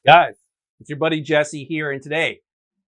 Guys, it's your buddy Jesse here, and today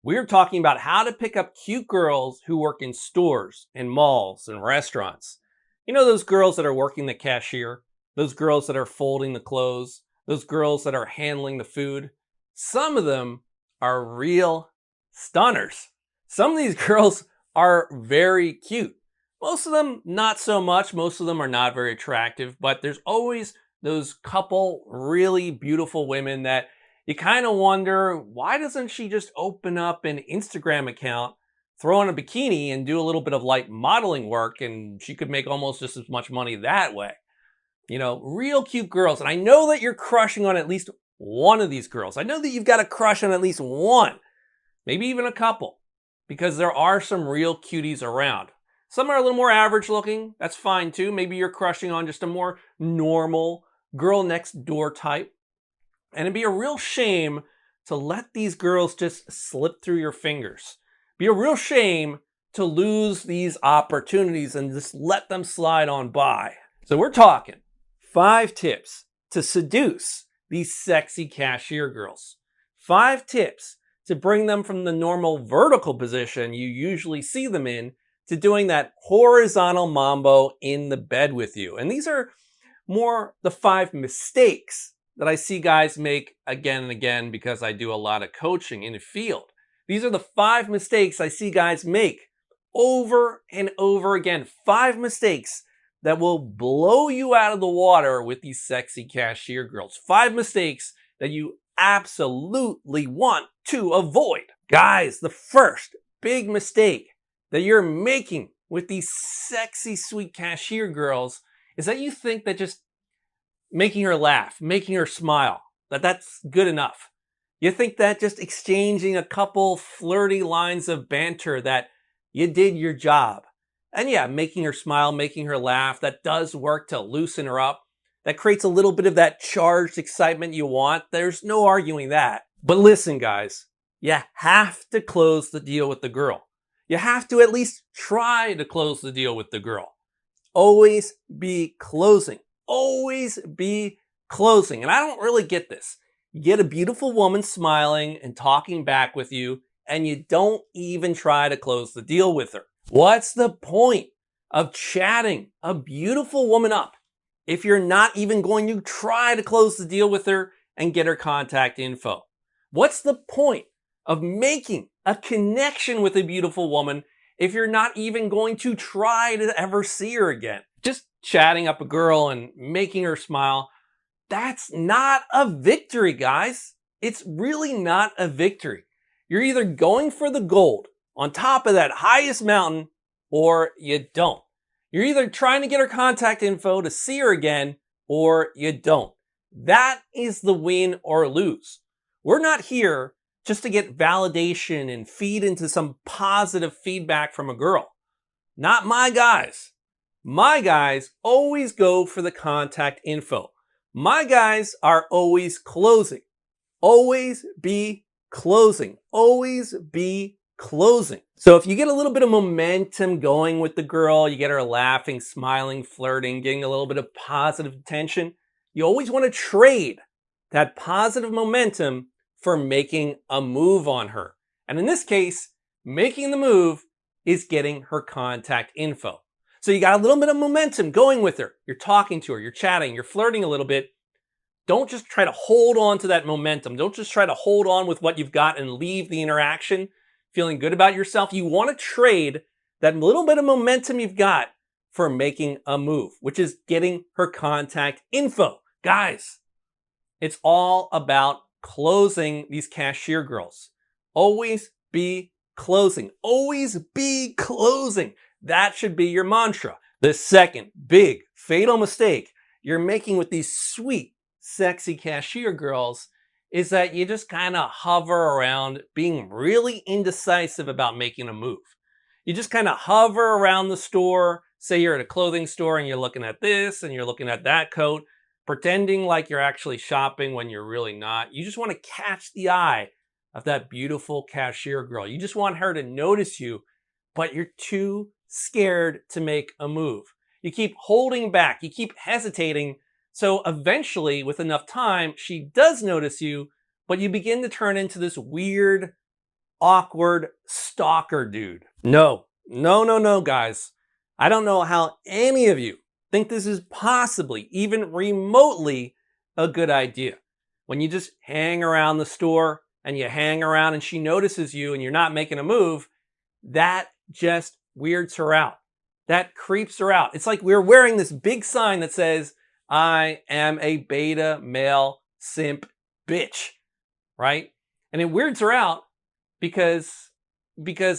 we're talking about how to pick up cute girls who work in stores and malls and restaurants. You know, those girls that are working the cashier, those girls that are folding the clothes, those girls that are handling the food. Some of them are real stunners. Some of these girls are very cute. Most of them, not so much. Most of them are not very attractive, but there's always those couple really beautiful women that you kind of wonder, why doesn't she just open up an Instagram account, throw on a bikini, and do a little bit of light modeling work, and she could make almost just as much money that way? You know, real cute girls. And I know that you're crushing on at least one of these girls. I know that you've got a crush on at least one, maybe even a couple, because there are some real cuties around. Some are a little more average looking. That's fine too. Maybe you're crushing on just a more normal girl next door type. And it'd be a real shame to let these girls just slip through your fingers. Be a real shame to lose these opportunities and just let them slide on by. So we're talking 5 tips to seduce these sexy cashier girls. 5 tips to bring them from the normal vertical position you usually see them in to doing that horizontal mambo in the bed with you. And these are more the 5 mistakes that I see guys make again and again because I do a lot of coaching in the field. These are the 5 mistakes I see guys make over and over again. 5 mistakes that will blow you out of the water with these sexy cashier girls. 5 mistakes that you absolutely want to avoid. Guys, the first big mistake that you're making with these sexy, sweet cashier girls is that you think that just making her laugh, making her smile, that's good enough. You think that just exchanging a couple flirty lines of banter that you did your job. And yeah, making her smile, making her laugh, that does work to loosen her up. That creates a little bit of that charged excitement you want. There's no arguing that. But listen, guys, you have to close the deal with the girl. You have to at least try to close the deal with the girl. Always be closing. Always be closing. And I don't really get this. You get a beautiful woman smiling and talking back with you, and you don't even try to close the deal with her. What's the point of chatting a beautiful woman up if you're not even going to try to close the deal with her and get her contact info? What's the point of making a connection with a beautiful woman if you're not even going to try to ever see her again? Just chatting up a girl and making her smile, that's not a victory, guys. It's really not a victory. You're either going for the gold on top of that highest mountain or you don't. You're either trying to get her contact info to see her again or you don't. That is the win or lose. We're not here just to get validation and feed into some positive feedback from a girl. Not my guys. My guys always go for the contact info. My guys are always closing. Always be closing. Always be closing. So if you get a little bit of momentum going with the girl, you get her laughing, smiling, flirting, getting a little bit of positive attention, you always want to trade that positive momentum for making a move on her. And in this case, making the move is getting her contact info. So you got a little bit of momentum going with her. You're talking to her, you're chatting, you're flirting a little bit. Don't just try to hold on to that momentum. Don't just try to hold on with what you've got and leave the interaction feeling good about yourself. You want to trade that little bit of momentum you've got for making a move, which is getting her contact info. Guys, it's all about closing these cashier girls. Always be closing. Always be closing. That should be your mantra. The second big fatal mistake you're making with these sweet, sexy cashier girls is that you just kind of hover around being really indecisive about making a move. You just kind of hover around the store. Say you're at a clothing store and you're looking at this and you're looking at that coat, pretending like you're actually shopping when you're really not. You just want to catch the eye of that beautiful cashier girl. You just want her to notice you, but you're too scared to make a move. You keep holding back. You keep hesitating. So eventually, with enough time, she does notice you, but you begin to turn into this weird, awkward stalker dude. No, no, no, no, guys. I don't know how any of you think this is possibly, even remotely, a good idea. When you just hang around the store and you hang around and she notices you and you're not making a move, that just weirds her out. That creeps her out. It's like we're wearing this big sign that says, I am a beta male simp bitch, right? And it weirds her out because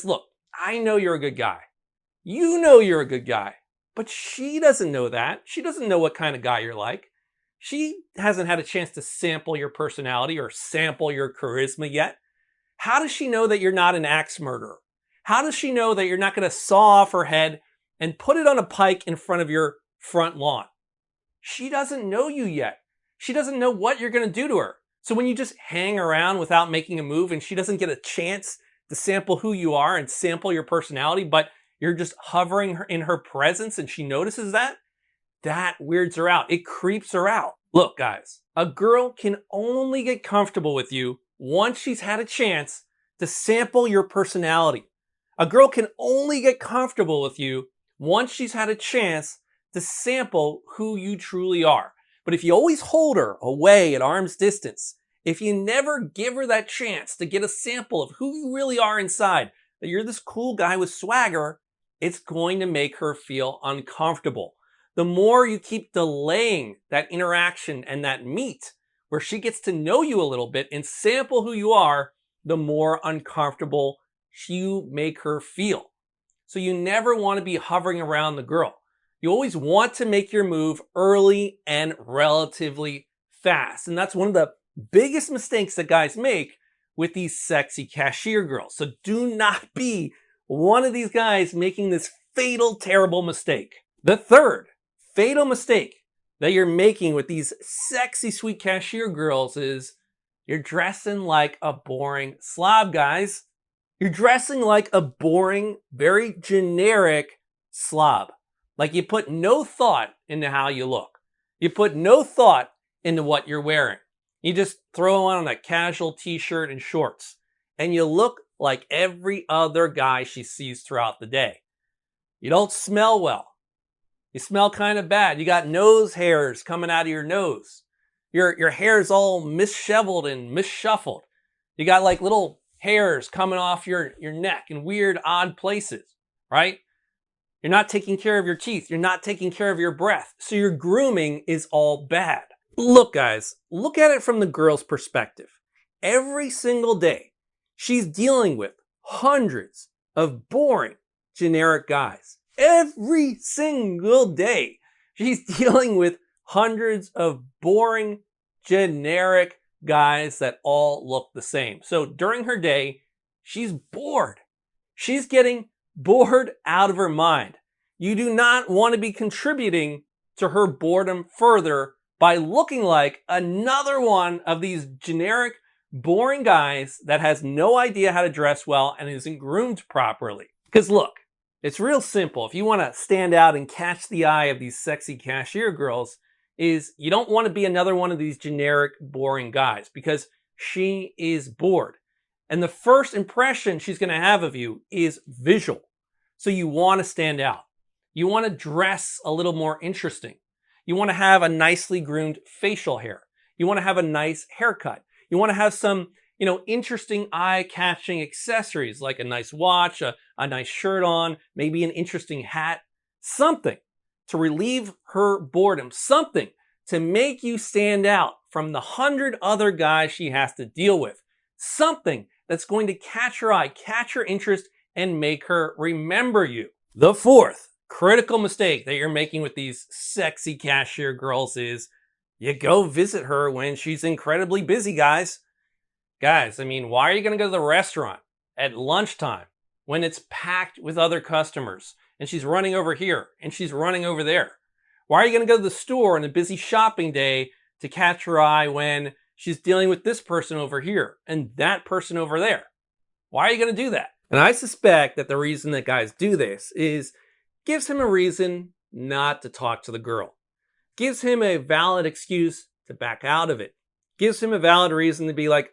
look, I know you're a good guy. You know you're a good guy, but she doesn't know that. She doesn't know what kind of guy you're like. She hasn't had a chance to sample your personality or sample your charisma yet. How does she know that you're not an axe murderer? How does she know that you're not going to saw off her head and put it on a pike in front of your front lawn? She doesn't know you yet. She doesn't know what you're going to do to her. So when you just hang around without making a move and she doesn't get a chance to sample who you are and sample your personality, but you're just hovering in her presence and she notices that, that weirds her out. It creeps her out. Look, guys, a girl can only get comfortable with you once she's had a chance to sample your personality. A girl can only get comfortable with you once she's had a chance to sample who you truly are. But if you always hold her away at arm's distance, if you never give her that chance to get a sample of who you really are inside, that you're this cool guy with swagger, it's going to make her feel uncomfortable. The more you keep delaying that interaction and that meet where she gets to know you a little bit and sample who you are, the more uncomfortable you make her feel. So you never want to be hovering around the girl. You always want to make your move early and relatively fast. And that's one of the biggest mistakes that guys make with these sexy cashier girls. So do not be one of these guys making this fatal, terrible mistake. The third fatal mistake that you're making with these sexy, sweet cashier girls is you're dressing like a boring slob, guys. You're dressing like a boring, very generic slob. Like you put no thought into how you look. You put no thought into what you're wearing. You just throw on a casual t-shirt and shorts. And you look like every other guy she sees throughout the day. You don't smell well. You smell kind of bad. You got nose hairs coming out of your nose. Your hair's all misshaveled and misshuffled. You got like little hairs coming off your neck in weird, odd places, right? You're not taking care of your teeth. You're not taking care of your breath. So your grooming is all bad. Look, guys, look at it from the girl's perspective. Every single day, she's dealing with hundreds of boring, generic guys. Every single day, she's dealing with hundreds of boring, generic guys that all look the same. So during her day, she's bored. She's getting bored out of her mind. You do not want to be contributing to her boredom further by looking like another one of these generic, boring guys that has no idea how to dress well and isn't groomed properly. Because look, it's real simple. If you want to stand out and catch the eye of these sexy cashier girls, is you don't want to be another one of these generic, boring guys because she is bored. And the first impression she's going to have of you is visual. So you want to stand out. You want to dress a little more interesting. You want to have a nicely groomed facial hair. You want to have a nice haircut. You want to have some, interesting eye-catching accessories like a nice watch, a nice shirt on, maybe an interesting hat, something to relieve her boredom, something to make you stand out from the 100 other guys she has to deal with, something that's going to catch her eye, catch her interest, and make her remember you. The fourth critical mistake that you're making with these sexy cashier girls is you go visit her when she's incredibly busy, guys. Guys, why are you going to go to the restaurant at lunchtime when it's packed with other customers and she's running over here and she's running over there? Why are you going to go to the store on a busy shopping day to catch her eye when she's dealing with this person over here and that person over there? Why are you going to do that? And I suspect that the reason that guys do this is gives him a reason not to talk to the girl. Gives him a valid excuse to back out of it. gives him a valid reason to be like,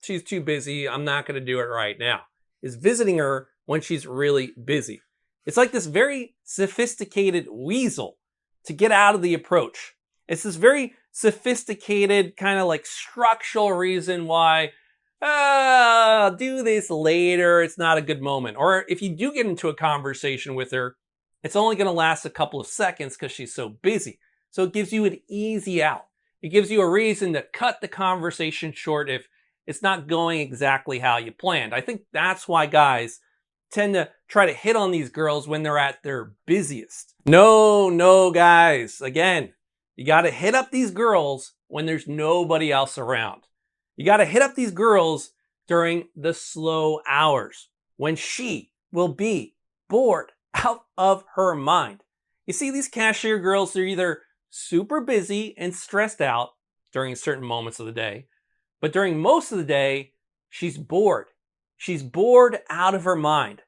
she's too busy. I'm not going to do it right now. Is visiting her when she's really busy. It's like this very sophisticated weasel to get out of the approach. It's this very sophisticated kind of like structural reason why I'll do this later. It's not a good moment. Or if you do get into a conversation with her, it's only going to last a couple of seconds because she's so busy. So it gives you an easy out. It gives you a reason to cut the conversation short if it's not going exactly how you planned. I think that's why guys tend to try to hit on these girls when they're at their busiest. No, guys. Again, you got to hit up these girls when there's nobody else around. You got to hit up these girls during the slow hours when she will be bored out of her mind. You see, these cashier girls, they're either super busy and stressed out during certain moments of the day, but during most of the day, she's bored. She's bored out of her mind.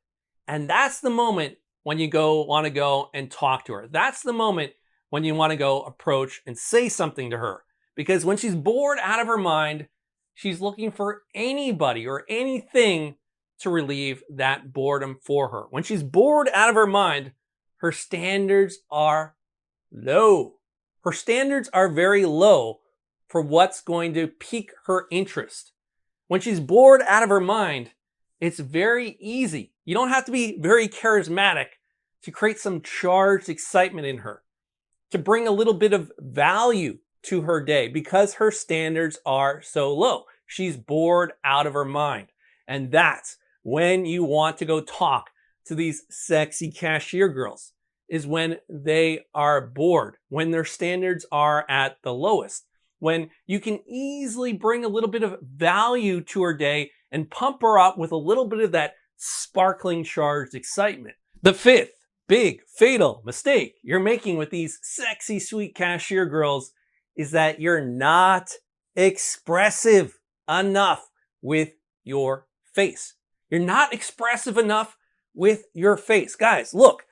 And that's the moment when you want to go and talk to her. That's the moment when you want to go approach and say something to her. Because when she's bored out of her mind, she's looking for anybody or anything to relieve that boredom for her. When she's bored out of her mind, her standards are low. Her standards are very low for what's going to pique her interest. When she's bored out of her mind, it's very easy. You don't have to be very charismatic to create some charged excitement in her, to bring a little bit of value to her day because her standards are so low. She's bored out of her mind. And that's when you want to go talk to these sexy cashier girls, is when they are bored, when their standards are at the lowest, when you can easily bring a little bit of value to her day and pump her up with a little bit of that sparkling charged excitement. The fifth big fatal mistake you're making with these sexy, sweet cashier girls is that you're not expressive enough with your face. You're not expressive enough with your face. Guys, look,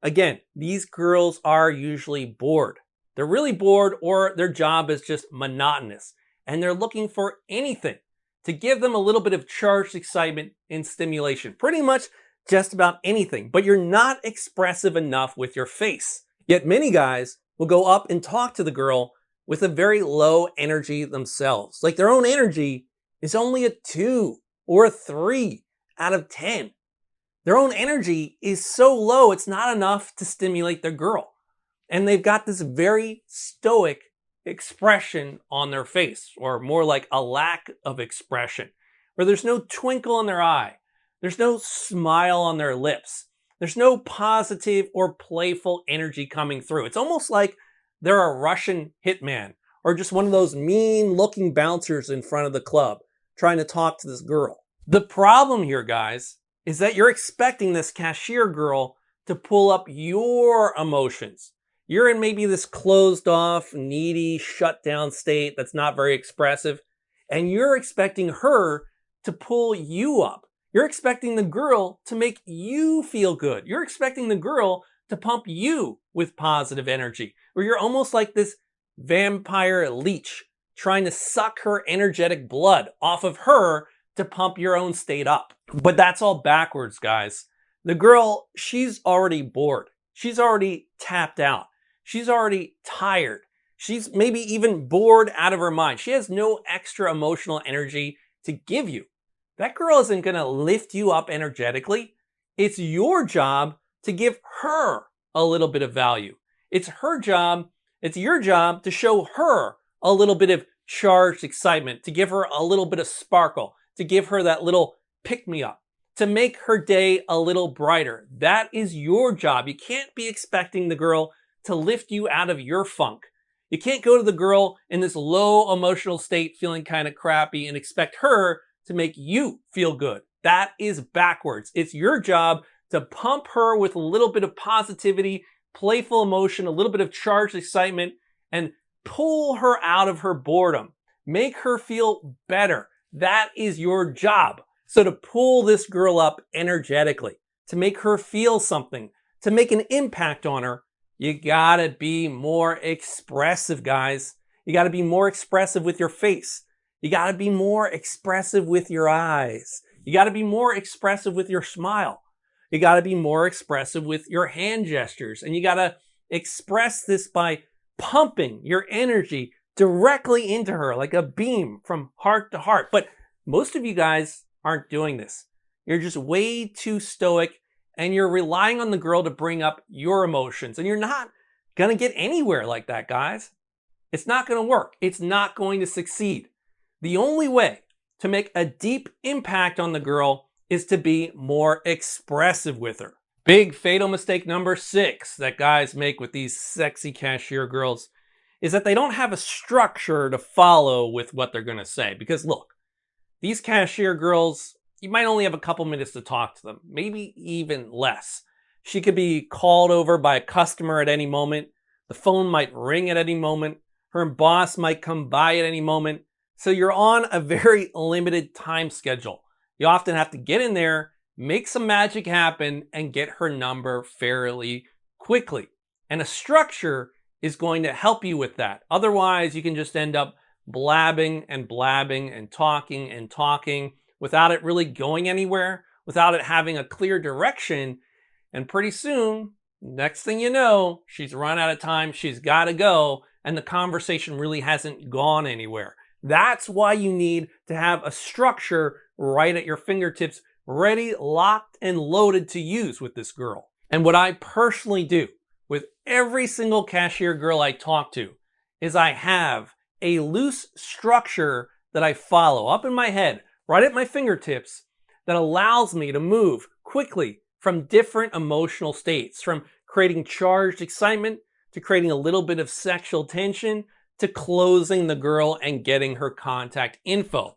again, these girls are usually bored. They're really bored, or their job is just monotonous, and they're looking for anything to give them a little bit of charged excitement and stimulation. Pretty much just about anything, but you're not expressive enough with your face. Yet many guys will go up and talk to the girl with a very low energy themselves. Like their own energy is only a 2 or a 3 out of 10. Their own energy is so low, it's not enough to stimulate the girl. And they've got this very stoic expression on their face, or more like a lack of expression, where there's no twinkle in their eye. There's no smile on their lips. There's no positive or playful energy coming through. It's almost like they're a Russian hitman, or just one of those mean-looking bouncers in front of the club trying to talk to this girl. The problem here, guys, is that you're expecting this cashier girl to pull up your emotions. You're in maybe this closed off, needy, shut down state that's not very expressive, and you're expecting her to pull you up. You're expecting the girl to make you feel good. You're expecting the girl to pump you with positive energy, where you're almost like this vampire leech trying to suck her energetic blood off of her to pump your own state up. But that's all backwards, guys. The girl, she's already bored. She's already tapped out. She's already tired. She's maybe even bored out of her mind. She has no extra emotional energy to give you. That girl isn't going to lift you up energetically. It's your job to give her a little bit of value. It's her job, it's your job to show her a little bit of charged excitement, to give her a little bit of sparkle, to give her that little pick-me-up, to make her day a little brighter. That is your job. You can't be expecting the girl to lift you out of your funk. You can't go to the girl in this low emotional state feeling kind of crappy and expect her to make you feel good. That is backwards. It's your job to pump her with a little bit of positivity, playful emotion, a little bit of charged excitement, and pull her out of her boredom. Make her feel better. That is your job. So to pull this girl up energetically, to make her feel something, to make an impact on her, you gotta be more expressive, guys. You gotta be more expressive with your face. You got to be more expressive with your eyes. You got to be more expressive with your smile. You got to be more expressive with your hand gestures. And you got to express this by pumping your energy directly into her like a beam from heart to heart. But most of you guys aren't doing this. You're just way too stoic and you're relying on the girl to bring up your emotions. And you're not going to get anywhere like that, guys. It's not going to work. It's not going to succeed. The only way to make a deep impact on the girl is to be more expressive with her. Big fatal mistake number 6 that guys make with these sexy cashier girls is that they don't have a structure to follow with what they're going to say. Because look, these cashier girls, you might only have a couple minutes to talk to them, maybe even less. She could be called over by a customer at any moment. The phone might ring at any moment. Her boss might come by at any moment. So you're on a very limited time schedule. You often have to get in there, make some magic happen, and get her number fairly quickly. And a structure is going to help you with that. Otherwise, you can just end up blabbing and talking without it really going anywhere, without it having a clear direction. And pretty soon, next thing you know, she's run out of time, she's got to go, and the conversation really hasn't gone anywhere. That's why you need to have a structure right at your fingertips, ready, locked, and loaded to use with this girl. And what I personally do with every single cashier girl I talk to is I have a loose structure that I follow up in my head, right at my fingertips, that allows me to move quickly from different emotional states, from creating charged excitement to creating a little bit of sexual tension to closing the girl and getting her contact info.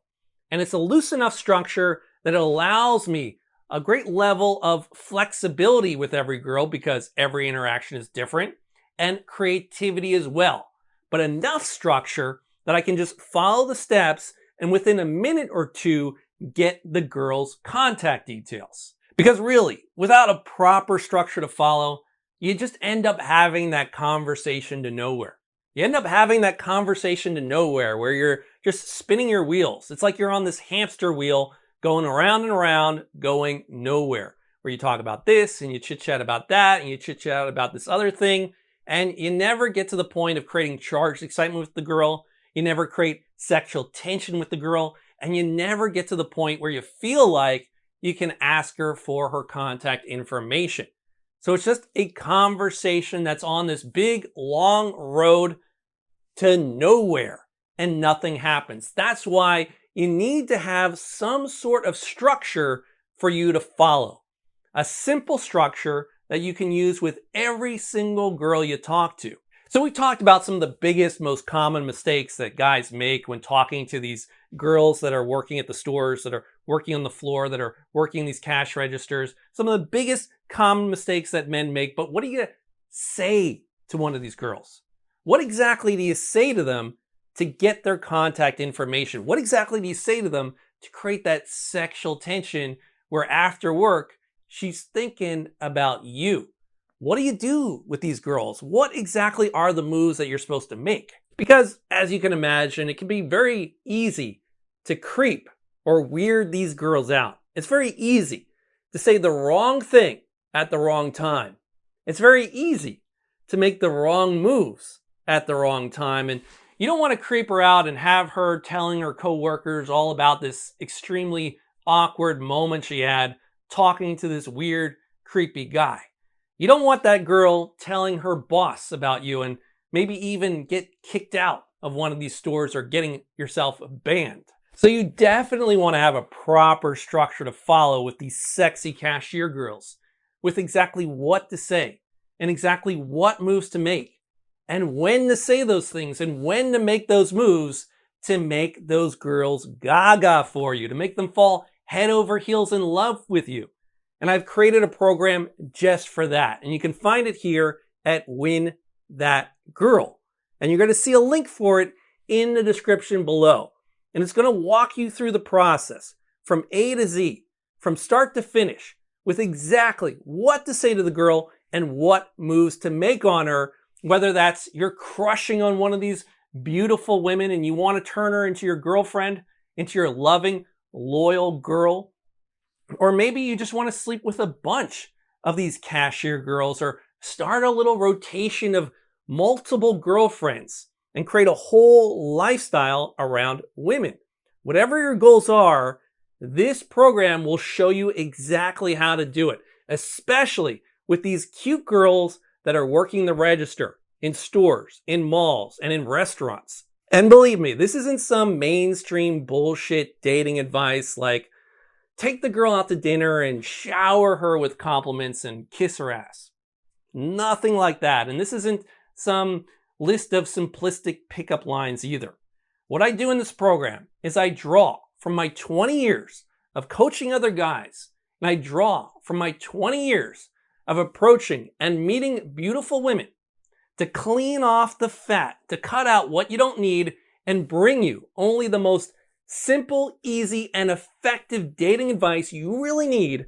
And it's a loose enough structure that it allows me a great level of flexibility with every girl because every interaction is different, and creativity as well. But enough structure that I can just follow the steps and within a minute or two get the girl's contact details. Because really, without a proper structure to follow, you just end up having that conversation to nowhere. You end up having that conversation to nowhere where you're just spinning your wheels. It's like you're on this hamster wheel going around and around, going nowhere. Where you talk about this and you chit-chat about that and you chit-chat about this other thing, and you never get to the point of creating charged excitement with the girl. You never create sexual tension with the girl, and you never get to the point where you feel like you can ask her for her contact information. So it's just a conversation that's on this big, long road to nowhere, and nothing happens. That's why you need to have some sort of structure for you to follow. A simple structure that you can use with every single girl you talk to. So we talked about some of the biggest, most common mistakes that guys make when talking to these girls that are working at the stores, that are working on the floor, that are working these cash registers. Some of the biggest common mistakes that men make. But what do you say to one of these girls? What exactly do you say to them to get their contact information? What exactly do you say to them to create that sexual tension where after work, she's thinking about you? What do you do with these girls? What exactly are the moves that you're supposed to make? Because as you can imagine, it can be very easy to creep or weird these girls out. It's very easy to say the wrong thing at the wrong time. It's very easy to make the wrong moves at the wrong time. And you don't want to creep her out and have her telling her coworkers all about this extremely awkward moment she had talking to this weird, creepy guy. You don't want that girl telling her boss about you and maybe even get kicked out of one of these stores or getting yourself banned. So you definitely want to have a proper structure to follow with these sexy cashier girls, with exactly what to say and exactly what moves to make and when to say those things and when to make those moves to make those girls gaga for you, to make them fall head over heels in love with you. And I've created a program just for that. And you can find it here at Win That Girl. And you're going to see a link for it in the description below. And it's going to walk you through the process from A to Z, from start to finish, with exactly what to say to the girl and what moves to make on her, whether that's you're crushing on one of these beautiful women and you want to turn her into your girlfriend, into your loving, loyal girl. Or maybe you just want to sleep with a bunch of these cashier girls or start a little rotation of multiple girlfriends and create a whole lifestyle around women. Whatever your goals are, this program will show you exactly how to do it, especially with these cute girls that are working the register in stores, in malls, and in restaurants. And believe me, this isn't some mainstream bullshit dating advice like take the girl out to dinner and shower her with compliments and kiss her ass. Nothing like that. And this isn't some list of simplistic pickup lines either. What I do in this program is I draw from my 20 years of coaching other guys, and I draw from my 20 years of approaching and meeting beautiful women to clean off the fat, to cut out what you don't need and bring you only the most simple, easy, and effective dating advice you really need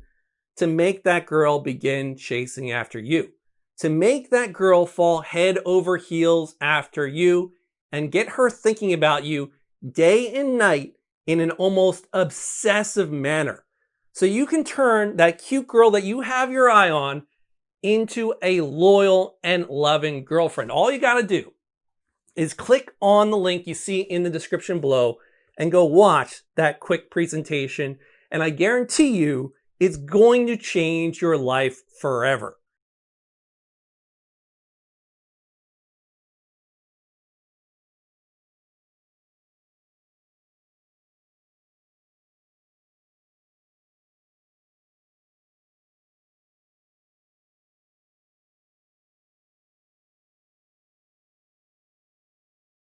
to make that girl begin chasing after you, to make that girl fall head over heels after you and get her thinking about you day and night in an almost obsessive manner. So you can turn that cute girl that you have your eye on into a loyal and loving girlfriend. All you got to do is click on the link you see in the description below and go watch that quick presentation. And I guarantee you, it's going to change your life forever.